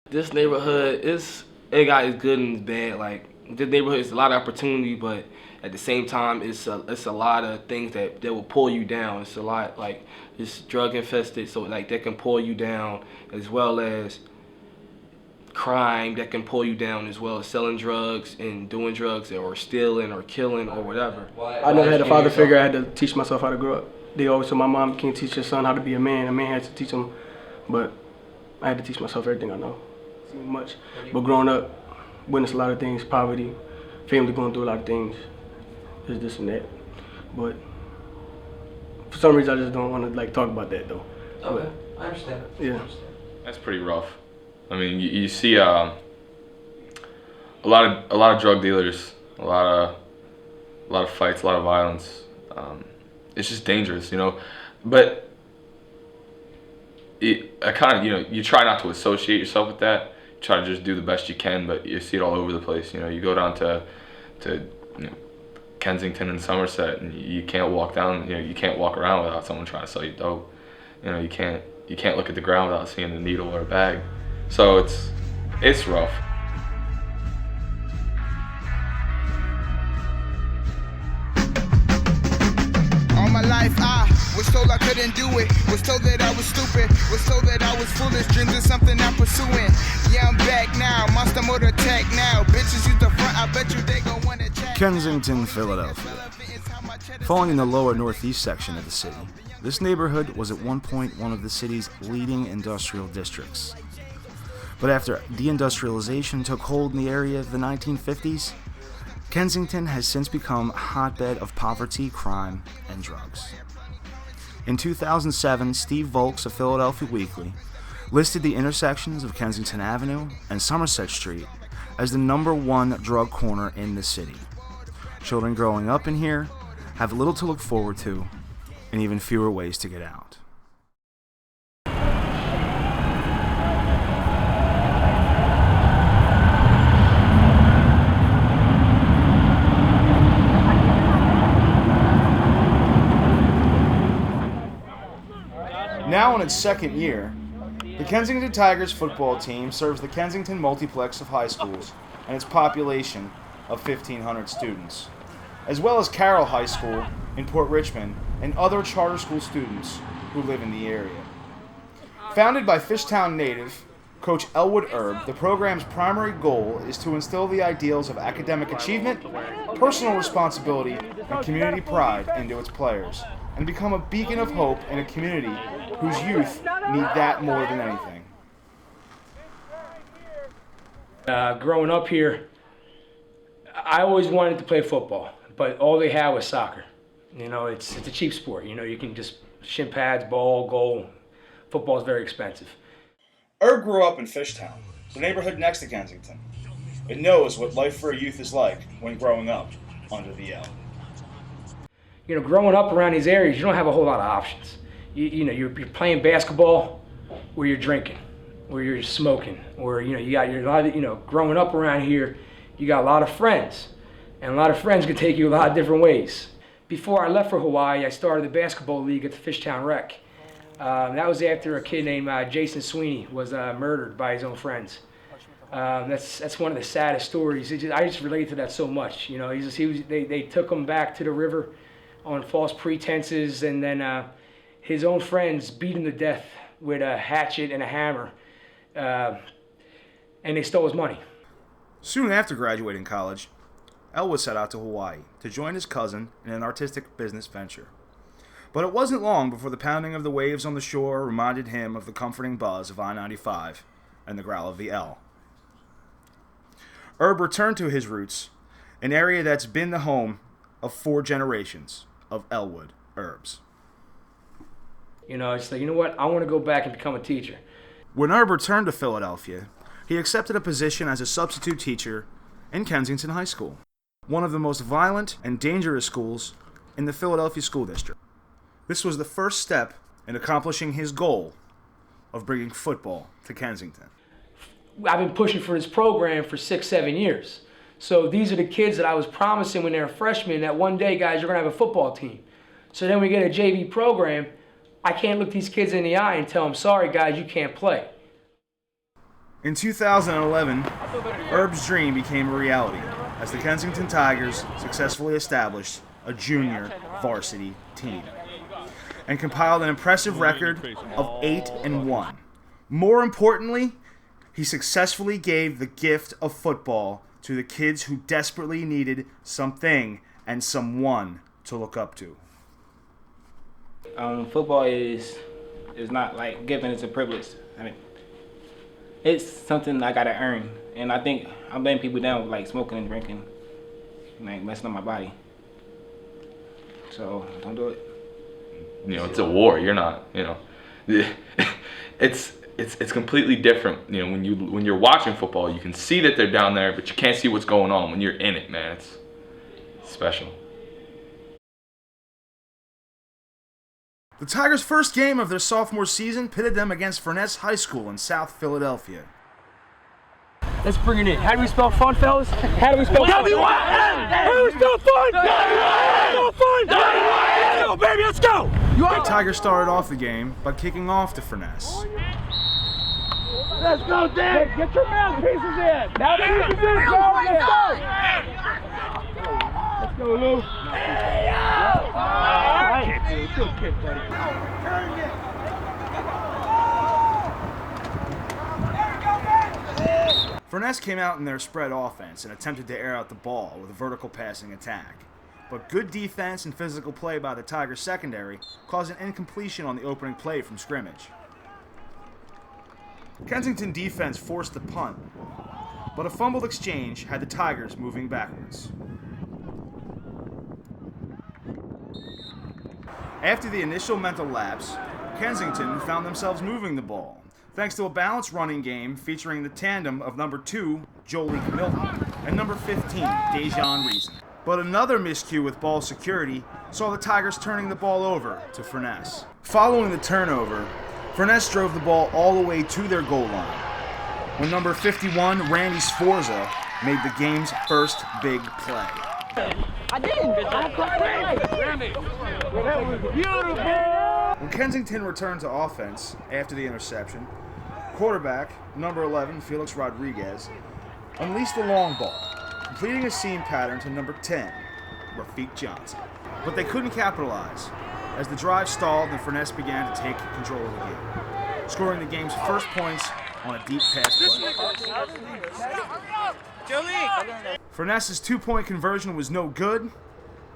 This neighborhood it got its good and its bad. Like this neighborhood is a lot of opportunity, but at the same time, it's a lot of things that will pull you down. It's a lot like it's drug infested, so like that can pull you down, as well as crime that can pull you down, as well as selling drugs and doing drugs or stealing or killing or whatever. I never had a father figure. I had to teach myself how to grow up. They always told my mom, you can't teach your son how to be a man. A man has to teach him, but I had to teach myself everything I know. Much. But growing up, witnessed a lot of things, poverty, family going through a lot of things, this and that. But for some reason, I just don't want to like talk about that though. Okay, I understand. Yeah. That's pretty rough. I mean, you see a lot of drug dealers, a lot of fights, a lot of violence. It's just dangerous, you know. But I kind of, you know, you try not to associate yourself with that. You try to just do the best you can, but you see it all over the place. You know, you go down to you know, Kensington and Somerset, and you can't walk down. You know, you can't walk around without someone trying to sell you dope. You know, you can't look at the ground without seeing a needle or a bag. So it's rough. All my life I was told I couldn't do it, was told that I was stupid, was told that I was foolish, dreams of something I'm pursuing. Yeah, I'm back now, monster mode attack now. Bitches use the front, I bet you they gon' wanna check. Kensington, Philadelphia. Falling in the lower northeast section of the city, this neighborhood was at one point one of the city's leading industrial districts. But after deindustrialization took hold in the area of the 1950s, Kensington has since become a hotbed of poverty, crime, and drugs. In 2007, Steve Volks of Philadelphia Weekly listed the intersections of Kensington Avenue and Somerset Street as the #1 drug corner in the city. Children growing up in here have little to look forward to and even fewer ways to get out. Now in its second year, the Kensington Tigers football team serves the Kensington multiplex of high schools and its population of 1,500 students, as well as Carroll High School in Port Richmond and other charter school students who live in the area. Founded by Fishtown native Coach Elwood Erb, the program's primary goal is to instill the ideals of academic achievement, personal responsibility, and community pride into its players, and become a beacon of hope in a community whose youth need that more than anything. Growing up here, I always wanted to play football, but all they had was soccer. You know, it's a cheap sport. You know, you can just shin pads, ball, goal. Football is very expensive. Erb grew up in Fishtown, the neighborhood next to Kensington. It knows what life for a youth is like when growing up under the L. You know, growing up around these areas, you don't have a whole lot of options. You know, you're playing basketball, or you're drinking, or you're smoking, or you got your lot of, growing up around here, you got a lot of friends, and a lot of friends can take you a lot of different ways. Before I left for Hawaii, I started the basketball league at the Fishtown Rec. That was after a kid named Jason Sweeney was murdered by his own friends. That's one of the saddest stories. I just relate to that so much. You know, they took him back to the river on false pretenses, and then his own friends beat him to death with a hatchet and a hammer, and they stole his money. Soon after graduating college, Elwood set out to Hawaii to join his cousin in an artistic business venture. But it wasn't long before the pounding of the waves on the shore reminded him of the comforting buzz of I-95 and the growl of the L. Erb returned to his roots, an area that's been the home of 4 generations of Elwood Erbs. You know, it's like, you know what, I want to go back and become a teacher. When Erb returned to Philadelphia, he accepted a position as a substitute teacher in Kensington High School, one of the most violent and dangerous schools in the Philadelphia School District. This was the first step in accomplishing his goal of bringing football to Kensington. I've been pushing for this program for 6-7 years. So these are the kids that I was promising when they were freshmen that one day, guys, you're going to have a football team. So then we get a JV program. I can't look these kids in the eye and tell them, sorry, guys, you can't play. In 2011, Herb's dream became a reality as the Kensington Tigers successfully established a junior varsity team and compiled an impressive record of 8-1. More importantly, he successfully gave the gift of football to the kids who desperately needed something and someone to look up to. Football is not like given; it's a privilege. I mean, it's something I gotta earn, and I think I'm letting people down with like smoking and drinking, like messing up my body. So don't do it. It's a war. You're not. It's completely different. When you're watching football, you can see that they're down there, but you can't see what's going on. When you're in it, man, it's special. The Tigers' first game of their sophomore season pitted them against Furness High School in South Philadelphia. Let's bring it in. How do we spell fun, fellas? How do we spell fun? W-I-N! How do we spell fun? W-I-N! Let's go, baby, let's go! The Tigers started off the game by kicking off to Furness. Let's go, Dan! Get your mouthpieces in! Now that pieces in, go! Let's go, Lou. Good kick, buddy. Furness came out in their spread offense and attempted to air out the ball with a vertical passing attack. But good defense and physical play by the Tigers secondary caused an incompletion on the opening play from scrimmage. Kensington defense forced the punt, but a fumbled exchange had the Tigers moving backwards. After the initial mental lapse, Kensington found themselves moving the ball, thanks to a balanced running game featuring the tandem of number 2, Jolique Milton, and number 15, Dejan Reason. But another miscue with ball security saw the Tigers turning the ball over to Furness. Following the turnover, Furness drove the ball all the way to their goal line, when number 51, Randy Sforza, made the game's first big play. I didn't. When Kensington returned to offense after the interception, quarterback, number 11, Felix Rodriguez, unleashed the long ball, completing a seam pattern to number 10, Rafiq Johnson. But they couldn't capitalize, as the drive stalled and Furness began to take control of the game, scoring the game's first points on a deep pass play. Furness's 2-point conversion was no good,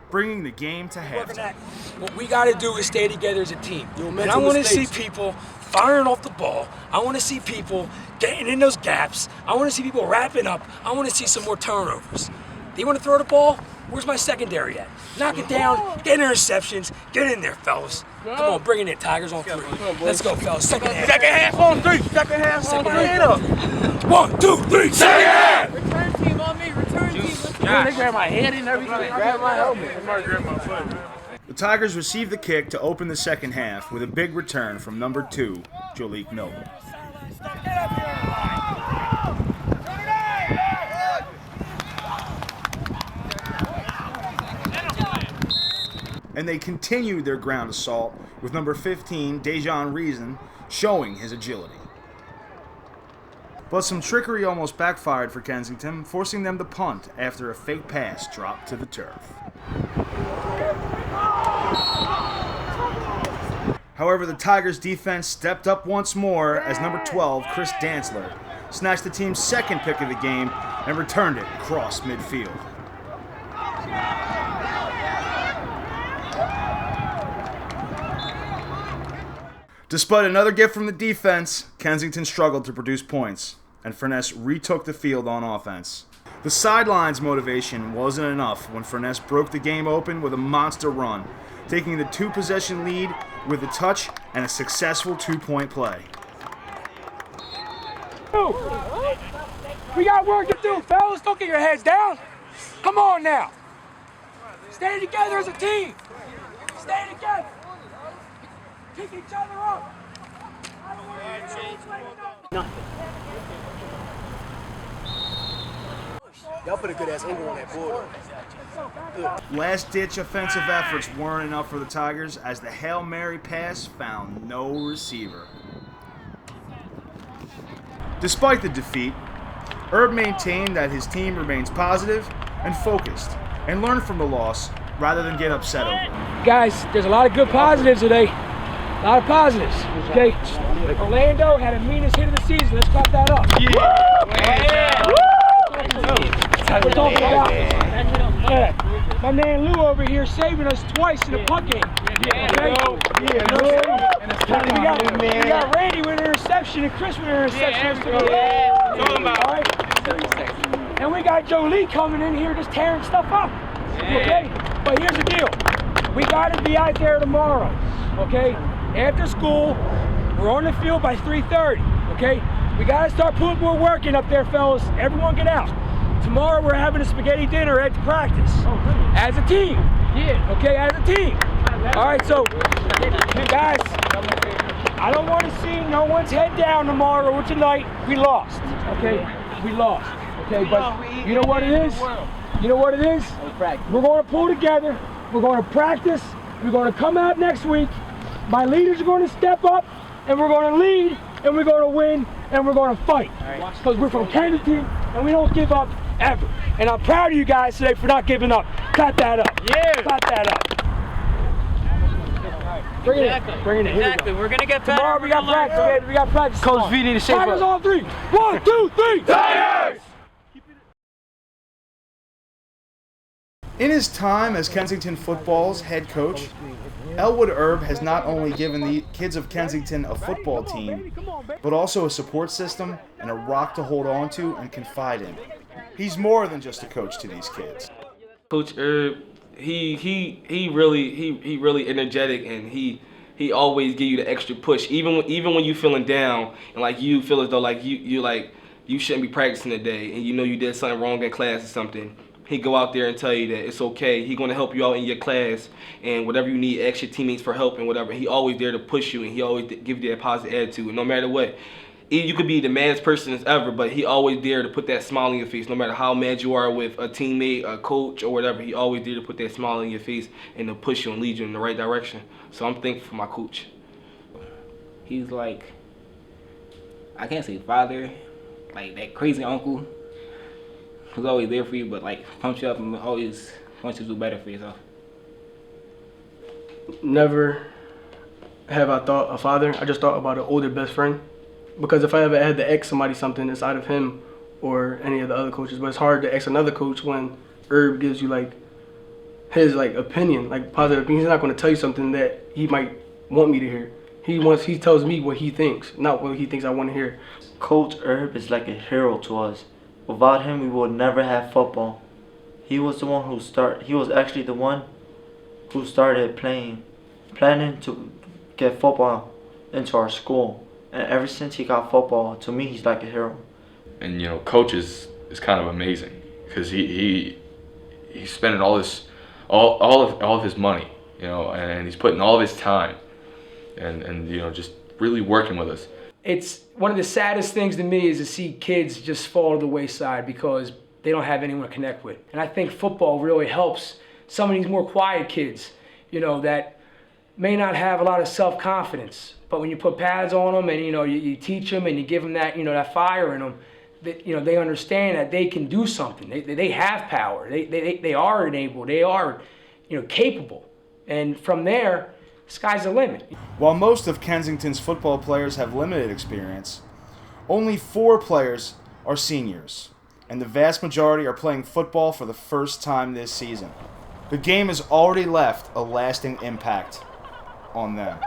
bringing the game to halftime. What we got to do is stay together as a team. And I want to see people firing off the ball. I want to see people getting in those gaps. I want to see people wrapping up. I want to see some more turnovers. They want to throw the ball? Where's my secondary at? Knock it down, get interceptions, get in there, fellas. Come on, bring it in, Tigers on 3. Let's go, fellas. Second half. Second half on 3. Second half on 3. 1, 2, 3, second half! Return team on me, return team. Let's go. They grab my head and everything. Grab my helmet. Somebody grab my foot. The Tigers received the kick to open the second half with a big return from number 2, Jolique Milton. And they continued their ground assault with number 15, Dejan Reason, showing his agility. But some trickery almost backfired for Kensington, forcing them to punt after a fake pass dropped to the turf. However, the Tigers' defense stepped up once more as number 12, Chris Dantzler, snatched the team's second pick of the game and returned it across midfield. Despite another gift from the defense, Kensington struggled to produce points, and Furness retook the field on offense. The sidelines motivation wasn't enough when Furness broke the game open with a monster run, taking the 2-possession lead with a touch and a successful 2-point play. We got work to do, fellas. Don't get your heads down. Come on now. Stay together as a team. Stay together. Pick each other up. I don't want to change nothing. Y'all put a good ass angle on that board. Last-ditch offensive efforts weren't enough for the Tigers as the Hail Mary pass found no receiver. Despite the defeat, Herb maintained that his team remains positive and focused and learned from the loss rather than get upset over it. Guys, there's a lot of good positives today. A lot of positives, okay? Orlando had a meanest hit of the season. Let's clap that up. We're talking about my man Lou over here saving us twice in the puck game. Okay? We got Randy with an interception and Chris with an interception. All right? And we got Jolie coming in here just tearing stuff up. Okay? But here's the deal. We got to be out there tomorrow. Okay? After school, we're on the field by 3:30. Okay? We got to start putting more work in up there, fellas. Everyone get out. Tomorrow we're having a spaghetti dinner at practice. As a team. Yeah. Okay, as a team. All right, so guys, I don't want to see no one's head down tomorrow or tonight. We lost. Okay? We lost. Okay, but you know what it is? You know what it is? We're going to pull together. We're going to practice. We're going to come out next week. My leaders are going to step up, and we're going to lead, and we're going to win, and we're going to fight. Because we're from Kensington, and we don't give up ever. And I'm proud of you guys today for not giving up. Clap that up. Yeah. Clap that up. Bring it in. Bring it in. Exactly. We're going to get better. Tomorrow we got practice, baby. We got practice. Coach V need to shape up. Tigers on 3. 1, 2, 3. Tigers! In his time as Kensington football's head coach, Elwood Herb has not only given the kids of Kensington a football team, but also a support system and a rock to hold on to and confide in. He's more than just a coach to these kids. Coach Herb, he really energetic, and he always give you the extra push, even when you feeling down and like you feel as though like you shouldn't be practicing today, and you know you did something wrong in class or something. He go out there and tell you that it's okay. He gonna help you out in your class, and whatever you need, extra teammates for help and whatever. He always there to push you, and he always give you that positive attitude. And no matter what, you could be the maddest person as ever, but he always there to put that smile on your face. No matter how mad you are with a teammate, a coach, or whatever, he always there to put that smile on your face and to push you and lead you in the right direction. So I'm thankful for my coach. He's like, I can't say father, like that crazy uncle who's always there for you, but like pumps you up and always wants you to do better for yourself. Never have I thought a father. I just thought about an older best friend. Because if I ever had to ask somebody something inside of him or any of the other coaches, but it's hard to ask another coach when Herb gives you like his like opinion, like positive opinion. He's not going to tell you something that he might want me to hear. He tells me what he thinks, not what he thinks I want to hear. Coach Herb is like a hero to us. Without him, we would never have football. He was the one he was actually the one who started planning to get football into our school. And ever since he got football, to me, he's like a hero. And you know, coach is kind of amazing because he's spending all of his money, you know, and he's putting all of his time, and you know, just really working with us. It's one of the saddest things to me is to see kids just fall to the wayside because they don't have anyone to connect with. And I think football really helps some of these more quiet kids, you know, that may not have a lot of self-confidence. But when you put pads on them and, you know, you teach them and you give them that, you know, that fire in them, that, you know, they understand that they can do something. They have power. They are enabled. They are, you know, capable. And from there, sky's the limit. While most of Kensington's football players have limited experience, only 4 players are seniors, and the vast majority are playing football for the first time this season. The game has already left a lasting impact on them.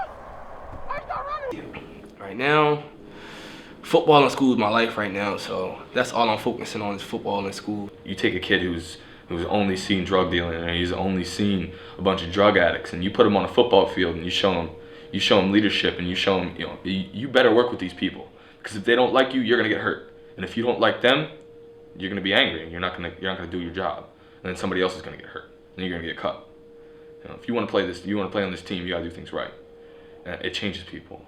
Right now, football in school is my life right now, so that's all I'm focusing on is football in school. You take a kid who's only seen drug dealing and he's only seen a bunch of drug addicts, and you put him on a football field and you show him leadership, and you show him, you know, you better work with these people, because if they don't like you, you're gonna get hurt, and if you don't like them, you're gonna be angry and you're not gonna do your job, and then somebody else is gonna get hurt and you're gonna get cut. You know, if you want to play on this team, you gotta do things right, and it changes people.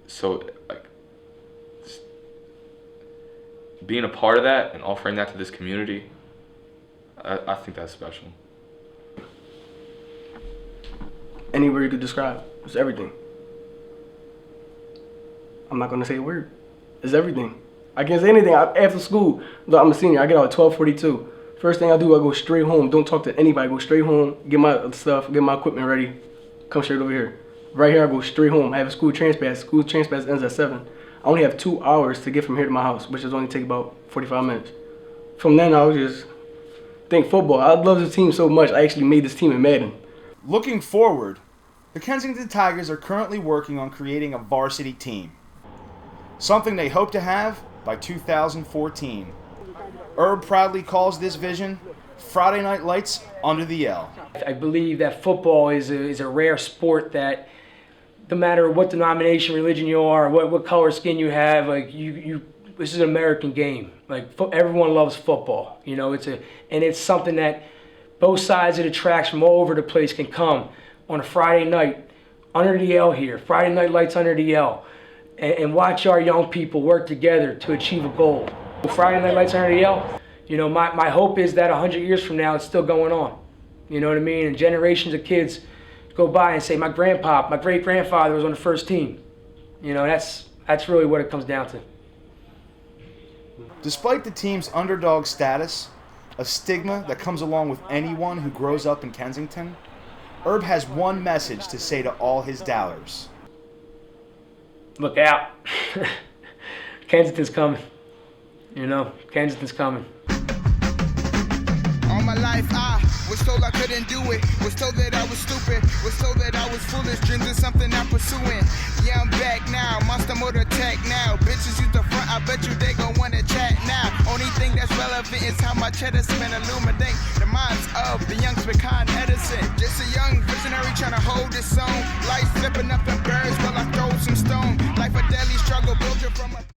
So like, being a part of that and offering that to this community, I think that's special. Any word you could describe. It's everything. I'm not going to say a word. is everything. I can't say anything. After school, look, I'm a senior. I get out at 12:42. First thing I do, I go straight home. Don't talk to anybody. Go straight home, get my stuff, get my equipment ready, come straight over here. Right here, I go straight home. I have a school transpass. School transpass ends at 7. I only have 2 hours to get from here to my house, which is only take about 45 minutes. From then, I was just think football. I love this team so much. I actually made this team in Madden. Looking forward, the Kensington Tigers are currently working on creating a varsity team, something they hope to have by 2014. Herb proudly calls this vision Friday Night Lights under the L. I believe that football is a rare sport that no matter what denomination, religion you are, what color skin you have, like this is an American game. Like everyone loves football. You know, it's something that both sides of the tracks from all over the place can come on a Friday night under the L here, Friday Night Lights under the L, and watch our young people work together to achieve a goal. Friday Night Lights under the L, you know, my hope is that 100 years from now it's still going on. You know what I mean? And generations of kids go by and say, my grandpa, my great-grandfather was on the first team. You know, that's really what it comes down to. Despite the team's underdog status, a stigma that comes along with anyone who grows up in Kensington, Herb has one message to say to all his doubters. Look out. Kensington's coming. You know, Kensington's coming. All my life I was told I couldn't do it, was told that I was stupid, was told that I was foolish, dreams is something I'm pursuing. Yeah, I'm back now, monster mode attack now. Bitches use the front, I bet you they gon' wanna chat now. Only thing that's relevant is how my cheddar spin illuminate.